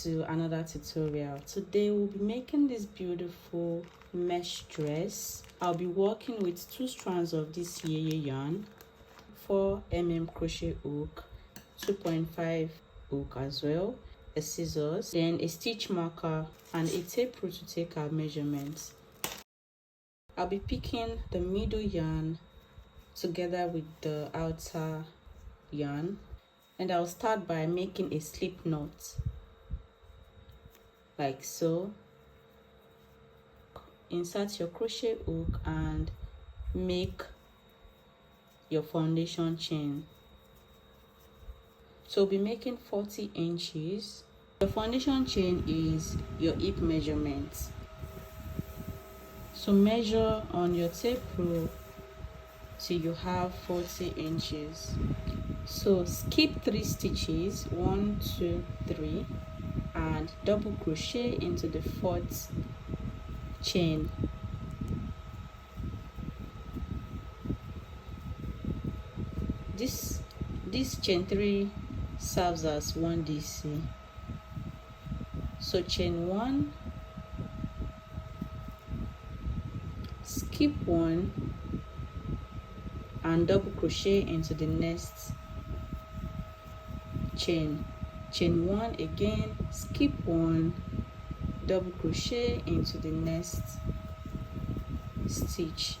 to another tutorial. Today we'll be making this beautiful mesh dress. I'll be working with 2 strands of this Yeye yarn, 4mm crochet hook, 2.5 hook as well, a scissors, then a stitch marker and a tape rule to take our measurements. I'll be picking the middle yarn together with the outer yarn, and I'll start by making a slip knot like so. Insert your crochet hook and make your foundation chain. So we'll be making 40 inches. The foundation chain is your hip measurement. So measure on your tape rule till you have 40 inches. So skip 3 stitches, 1, 2, 3, and double crochet into the 4th chain. This chain 3 serves as 1 DC. So chain 1, skip 1 and double crochet into the next chain. Chain 1 again, skip 1, double crochet into the next stitch.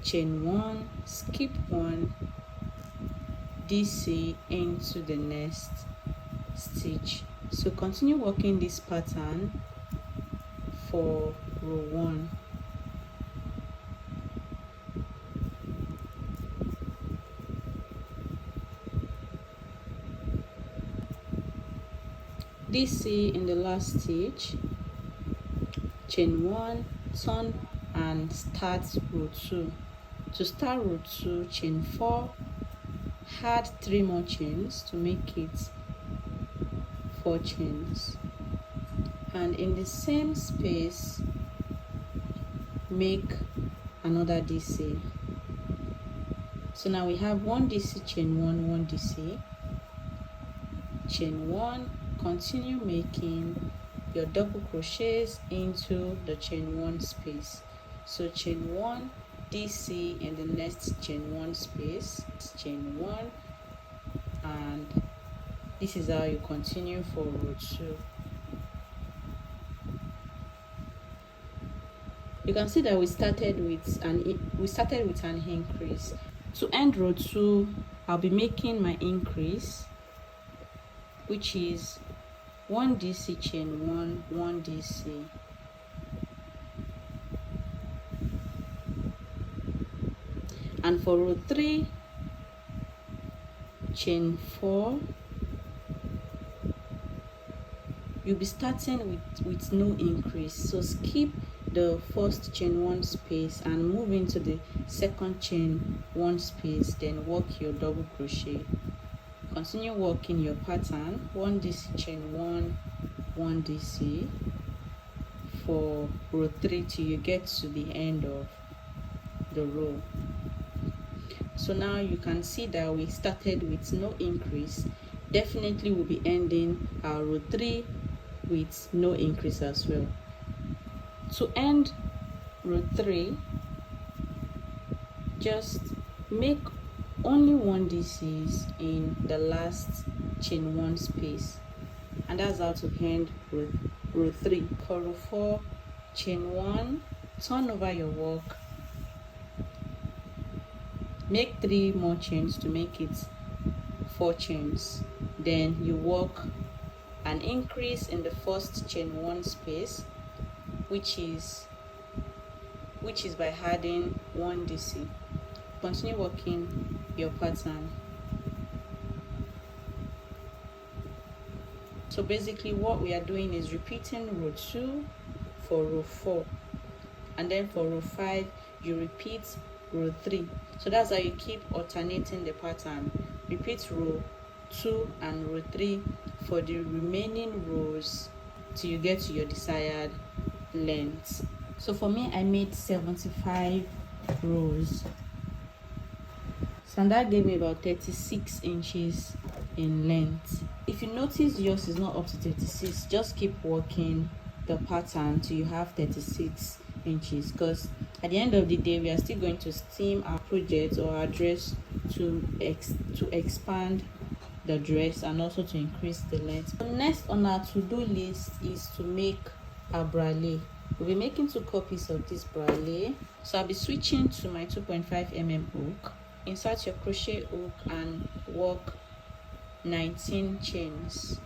Chain 1, skip 1, DC into the next stitch. So continue working this pattern for row 1. DC in the last stitch, chain 1, turn and start row 2. To start row 2, chain 4, add 3 more chains to make it 4 chains, and in the same space make another DC. So now we have 1 DC, chain 1, 1 DC, chain 1, continue making your double crochets into the chain 1 space. So chain 1, DC in the next chain 1 space, chain 1, and this is how you continue for row 2. You can see that we started with an increase. To end row 2, I'll be making my increase, which is 1 DC, chain 1, 1 DC. And for row 3, chain 4, you'll be starting with no increase. So skip the first chain 1 space and move into the second chain 1 space, then work your double crochet. Continue working your pattern, 1 DC, chain 1, 1 DC for row 3 till you get to the end of the row. So now you can see that we started with no increase. Definitely we'll be ending our row 3 with no increase as well. To end row 3, just make only 1 DCs in the last chain 1 space, and that's how to end row 3. For row 4, chain 1, turn over your work, make 3 more chains to make it 4 chains, then you work an increase in the first chain 1 space, which is by adding 1 DC. Continue working your pattern. So basically what we are doing is repeating row 2 for row 4, and then for row 5 you repeat row 3. So that's how you keep alternating the pattern. Repeat row 2 and row 3 for the remaining rows till you get to your desired length. So for me, I made 75 rows, so that gave me about 36 inches in length. If you notice yours is not up to 36, just keep working the pattern till you have 36 inches, because at the end of the day we are still going to steam our project or our dress to expand the dress and also to increase the length. So next on our to-do list is to make a bralette. We'll be making 2 copies of this bralette. So I'll be switching to my 2.5mm hook. Insert your crochet hook and work 19 chains.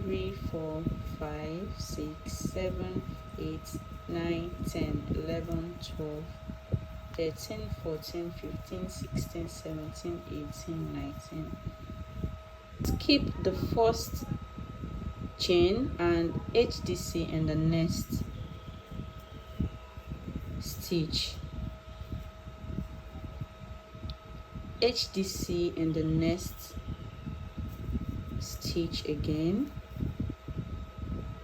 3, 4, 5, 6, 7, 8, 9, 10, 11, 12, 13, 14, 15, 16, 17, 18, 19. Skip the first chain and HDC in the next stitch. HDC in the next stitch again.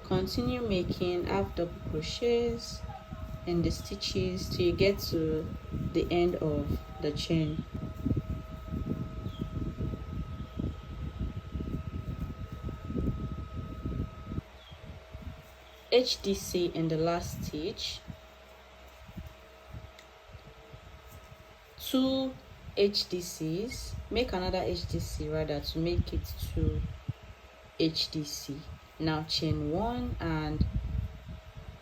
Continue making half double crochets in the stitches till you get to the end of the chain. HDC in the last stitch. 2 HDCs, make another HDC rather to make it 2 HDC. Now chain 1 and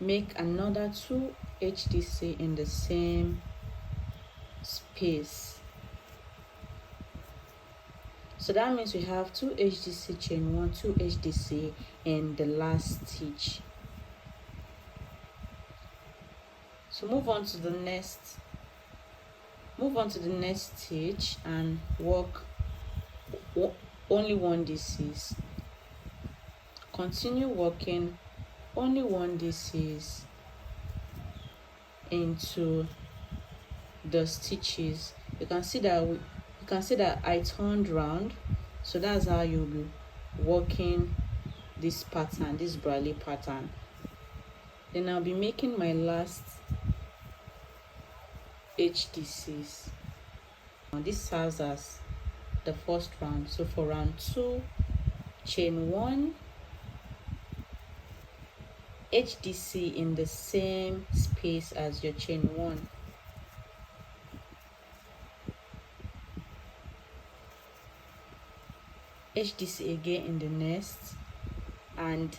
make another 2 HDC in the same space. So that means we have 2 HDC chain 1, 2 HDC in the last stitch. So move on to the next stitch and work only 1 DCs. Continue working only 1 DCs into the stitches. You can see that I turned round, so that's how you'll be working this pattern, this bralette pattern. Then I'll be making my last HDCs. Now this serves as the first round. So for round 2, chain 1, HDC in the same space as your chain 1. HDC again in the next, and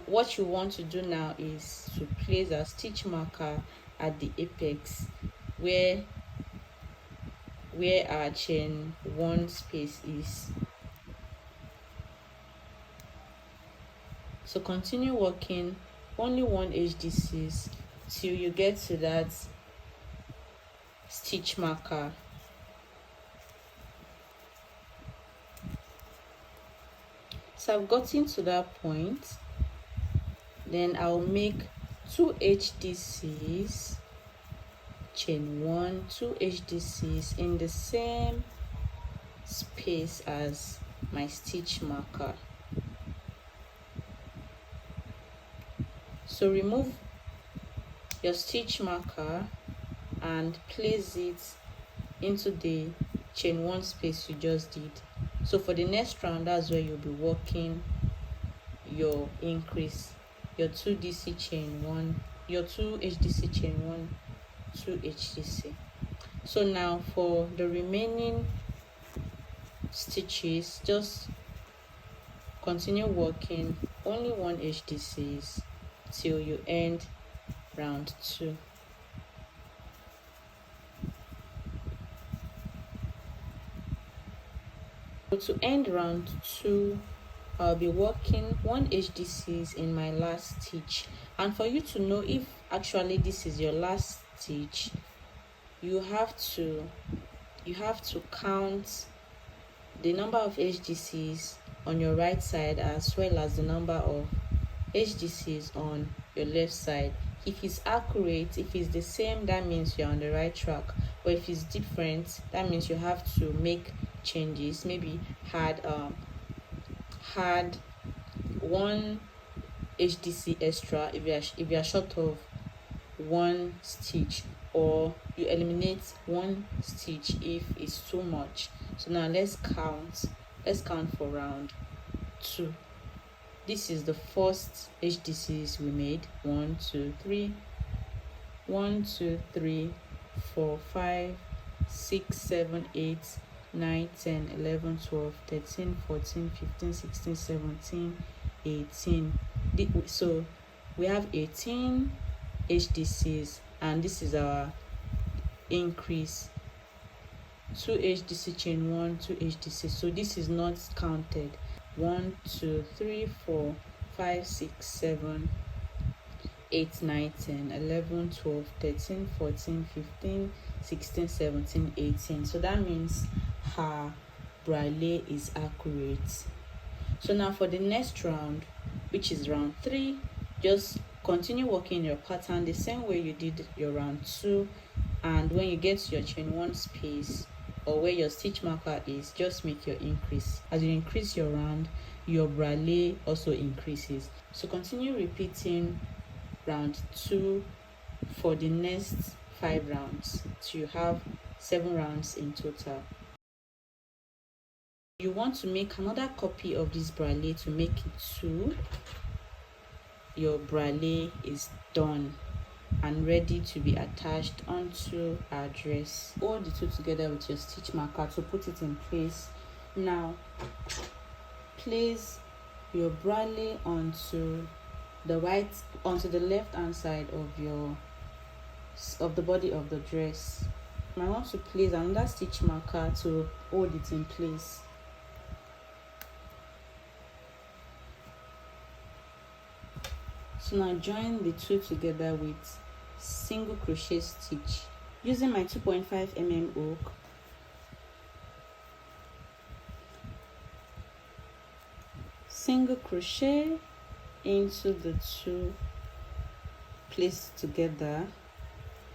what you want to do now is to place a stitch marker at the apex where our chain 1 space is. So continue working only 1 HDCs till you get to that stitch marker. So I've gotten to that point. Then I'll make 2 HDCs, chain 1, 2 HDCs in the same space as my stitch marker. So remove your stitch marker and place it into the chain 1 space you just did. So for the next round, that's where you'll be working your increase, your 2 DC chain 1, your 2 HDC chain 1, 2 HDC. So now for the remaining stitches, just continue working only 1 HDCs till you end round 2. So to end round 2, I'll be working 1 HDCs in my last stitch. And for you to know if actually this is your last stitch, you have to count the number of HDCs on your right side as well as the number of HDCs on your left side. If it's accurate, if it's the same, that means you're on the right track. But if it's different, that means you have to make changes. Maybe had 1 HDC extra if you are short of 1 stitch, or you eliminate 1 stitch if it's too much. So now let's count let's count for round 2. This is the first HDCs we made. 1 2 3 1 2 3 4 5 6 7 8 9 10 11 12 13 14 15 16 17 18. So we have 18 HDCs, and this is our increase. 2 HDC chain 1, 2 HDC, so this is not counted. 1 2 3 4 5 6 7 8 9 10 11 12 13 14 15 16 17 18. So that means her bralet is accurate. So now for the next round, which is round 3, just continue working your pattern the same way you did your round 2, and when you get to your chain 1 space or where your stitch marker is, just make your increase. As you increase your round, your bralet also increases. So continue repeating round 2 for the next 5 rounds, so you have 7 rounds in total. You want to make another copy of this bralet to make it 2. Your bralet is done and ready to be attached onto our dress. Hold the 2 together with your stitch marker to put it in place. Now place your bralet onto the left hand side of the body of the dress. I want to place another stitch marker to hold it in place. So now join the 2 together with single crochet stitch using my 2.5 mm hook. Single crochet into the 2 placed together,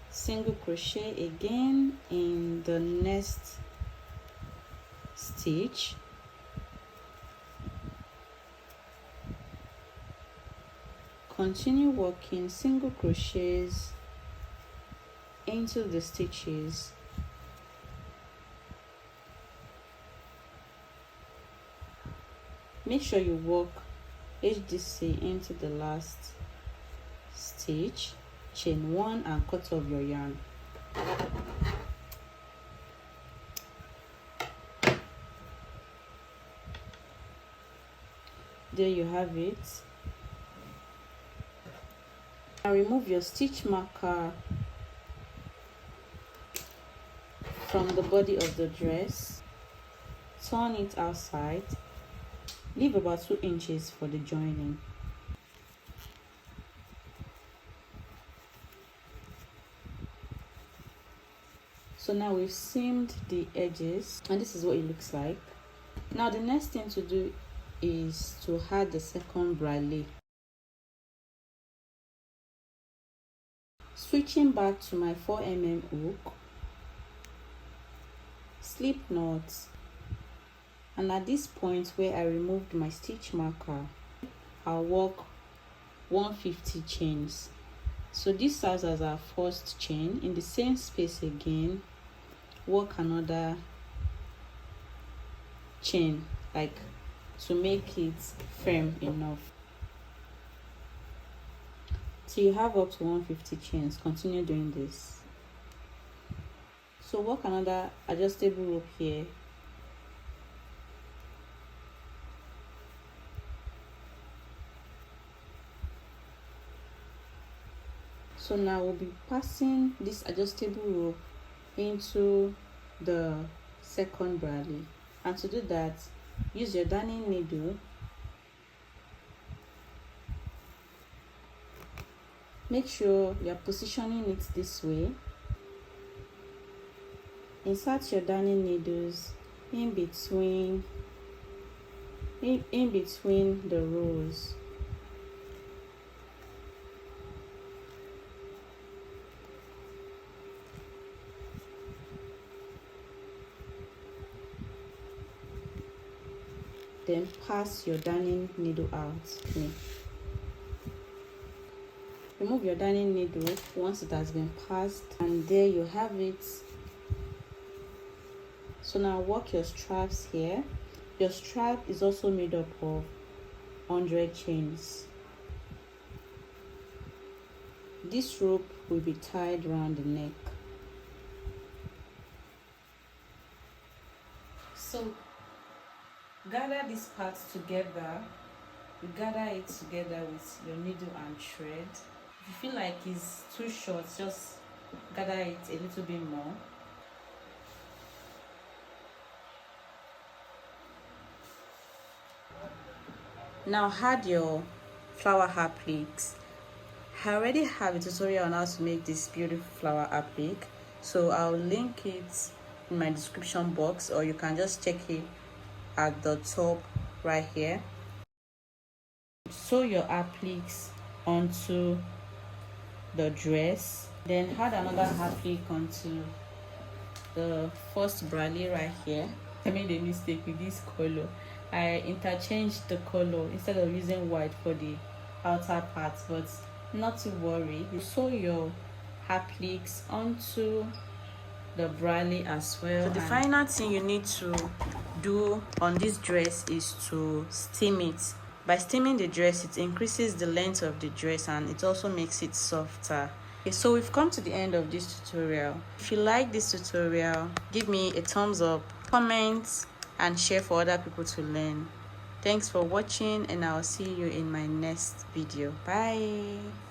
single crochet again in the next stitch, continue working single crochets into the stitches, make sure you work HDC into the last stitch, chain 1 and cut off your yarn. There you have it. Now remove your stitch marker from the body of the dress, turn it outside, leave about 2 inches for the joining. So now we've seamed the edges and this is what it looks like. Now the next thing to do is to add the second bralet. Switching back to my 4 mm hook, slip knot, and at this point where I removed my stitch marker, I'll work 150 chains. So this serves as our first chain. In the same space again, work another chain, like to make it firm enough. So you have up to 150 chains. Continue doing this. So work another adjustable rope here. So now we'll be passing this adjustable rope into the second bralet, and to do that, use your darning needle. Make sure you're positioning it this way. Insert your darning needles in between the rows. Then pass your darning needle out. Remove your darning needle once it has been passed, and there you have it. So now work your straps here. Your strap is also made up of 100 chains. This rope will be tied around the neck. So gather these parts together. You gather it together with your needle and thread. If you feel like it's too short, just gather it a little bit more. Now add your flower appliques. I already have a tutorial on how to make this beautiful flower applique, so I'll link it in my description box, or you can just check it at the top right here. Sew your appliques onto the dress, then add another applique onto the first bralette right here. I made a mistake with this color. I interchanged the color instead of using white for the outer part, but not to worry. You sew your appliques onto the bralette as well. So the final thing you need to do on this dress is to steam it. By steaming the dress, it increases the length of the dress and it also makes it softer. Okay, so we've come to the end of this tutorial. If you like this tutorial, give me a thumbs up, comment, and share for other people to learn. Thanks for watching, and I'll see you in my next video. Bye.